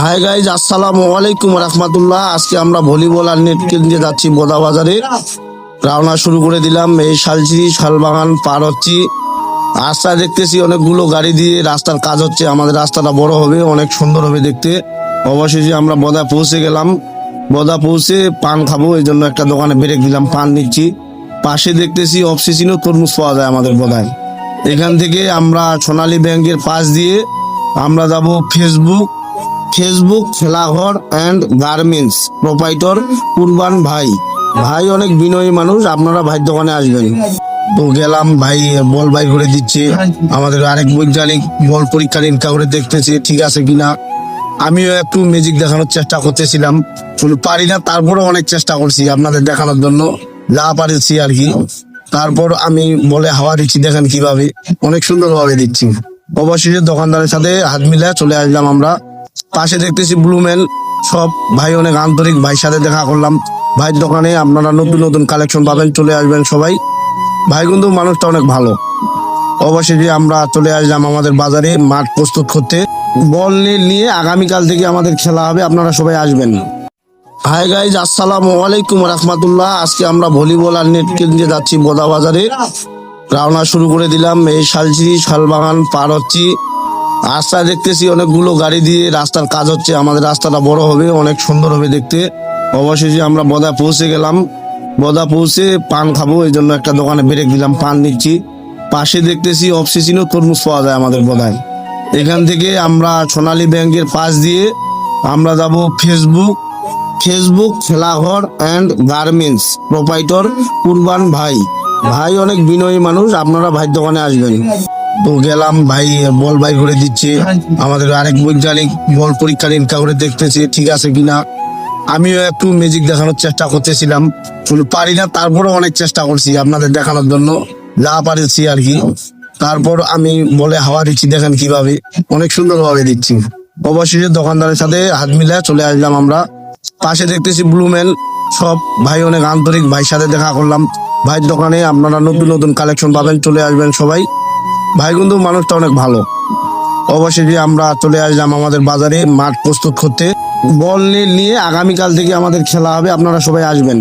Hi guys, আসসালামু আলাইকুম রহমতুল্লাহ। আজকে আমরা ভলিবল আর নেট কিনতে যাচ্ছি বোদা বাজারে। রওনা শুরু করে দিলাম। এই শালচিরি শালবাগান পার হচ্ছি। রাস্তায় দেখতেছি অনেকগুলো গাড়ি দিয়ে রাস্তার কাজ হচ্ছে। আমাদের রাস্তাটা বড় হবে, অনেক সুন্দর হবে দেখতে। অবশেষে আমরা বোদা পৌঁছে গেলাম। বোদা পৌঁছে পান খাবো, এই জন্য একটা দোকানে ব্রেক দিলাম, পান নিচ্ছি। পাশে দেখতেছি অফসিসিনও তরমুজ পাওয়া যায় আমাদের বোদায়। এখান থেকে আমরা সোনালী ব্যাংকের পাশ দিয়ে আমরা যাব Facebook Facebook Khelaghar and garments proprietor Kurban ভাই। ভাই অনেক বিনয়ী মানুষ, আপনারা ভাই দোকানে আসবেন। তো গেলাম, ভাই বল বাই করে দিচ্ছে। আমাদের আরেক বৈজ্ঞানিক বল পরীক্ষা নিরীক্ষা করে দেখতেছে ঠিক আছে কিনা। আমিও একটু ম্যাজিক দেখানোর চেষ্টা করতেছিলাম, শুধু পারি না, তারপরে অনেক চেষ্টা করছি আপনাদের দেখানোর জন্য, যা পারছি আর কি। তারপর আমি বলে হাওয়া দিচ্ছি, দেখেন কিভাবে অনেক সুন্দর ভাবে দিচ্ছি। অবশেষে দোকানদারের সাথে হাত মিলে চলে আসলাম আমরা। পাশে দেখতেছি ব্লুমেল সব ভাই, অনেক আন্তরিক ভাইয়ের সাথে দেখা করলাম। ভাইয়ের দোকানে আপনারা নতুন নতুন কালেকশন পাবেন, চলে আসবেন সবাই। ভাই কিন্তু মানুষটা অনেক ভালো। অবশেষে আমরা চলে আসলাম আমাদের বাজারে মাঠ প্রস্তুত করতে। বল নিয়ে আগামীকাল থেকে আমাদের খেলা হবে, আপনারা সবাই আসবেন। হাই গাইজ, আসসালামু আলাইকুম রহমতুল্লাহ। আজকে আমরা ভলিবল আর নেট কিনতে যাচ্ছি বোদা বাজারে। রওনা শুরু করে দিলাম। এই শালচিরি শালবাগান পার হচ্ছি। রাস্তায় দেখতেছি অনেকগুলো গাড়ি দিয়ে রাস্তার কাজ হচ্ছে। আমাদের রাস্তাটা বড় হবে, অনেক সুন্দর হবে দেখতে। অবশেষে আমরা বোদা পৌঁছে গেলাম। বোদা পৌঁছে পান খাবো, এই জন্য একটা দোকানে ব্রেক দিলাম, পান নিচ্ছি। পাশে দেখতেছি অফসিসিনও তরমুজ পাওয়া যায় আমাদের বোদায়। এখান থেকে আমরা সোনালী ব্যাংকের পাশ দিয়ে আমরা যাব Facebook Khelaghar and garments proprietor Kurban ভাই। ভাই অনেক বিনয়ী মানুষ, আপনারা ভাই দোকানে আসবেন। তো গেলাম, ভাই বল বাই করে দিচ্ছে। আমাদের আরেক বৈজ্ঞানিক বল পরীক্ষা নিরীক্ষা করে দেখতেছে ঠিক আছে কিনা। আমিও একটু ম্যাজিক দেখানোর চেষ্টা করতেছিলাম, শুধু পারি না, তারপরে অনেক চেষ্টা করছি আপনাদের দেখানোর জন্য, যা পারছি আর কি। তারপর আমি বলে হাওয়া দিচ্ছি, দেখেন কিভাবে অনেক সুন্দর ভাবে দিচ্ছি। অবশেষে দোকানদারের সাথে হাত মিলে চলে আসলাম আমরা। পাশে দেখতেছি ব্লুমেল সব ভাই, অনেক আন্তরিক ভাইয়ের সাথে দেখা করলাম। ভাইয়ের দোকানে আপনারা নতুন নতুন কালেকশন পাবেন, চলে আসবেন সবাই। ভাই কিন্তু মানুষটা অনেক ভালো। অবশেষে আমরা চলে আসলাম আমাদের বাজারে মাঠ প্রস্তুত করতে। বল নিয়ে আগামীকাল থেকে আমাদের খেলা হবে, আপনারা সবাই আসবেন।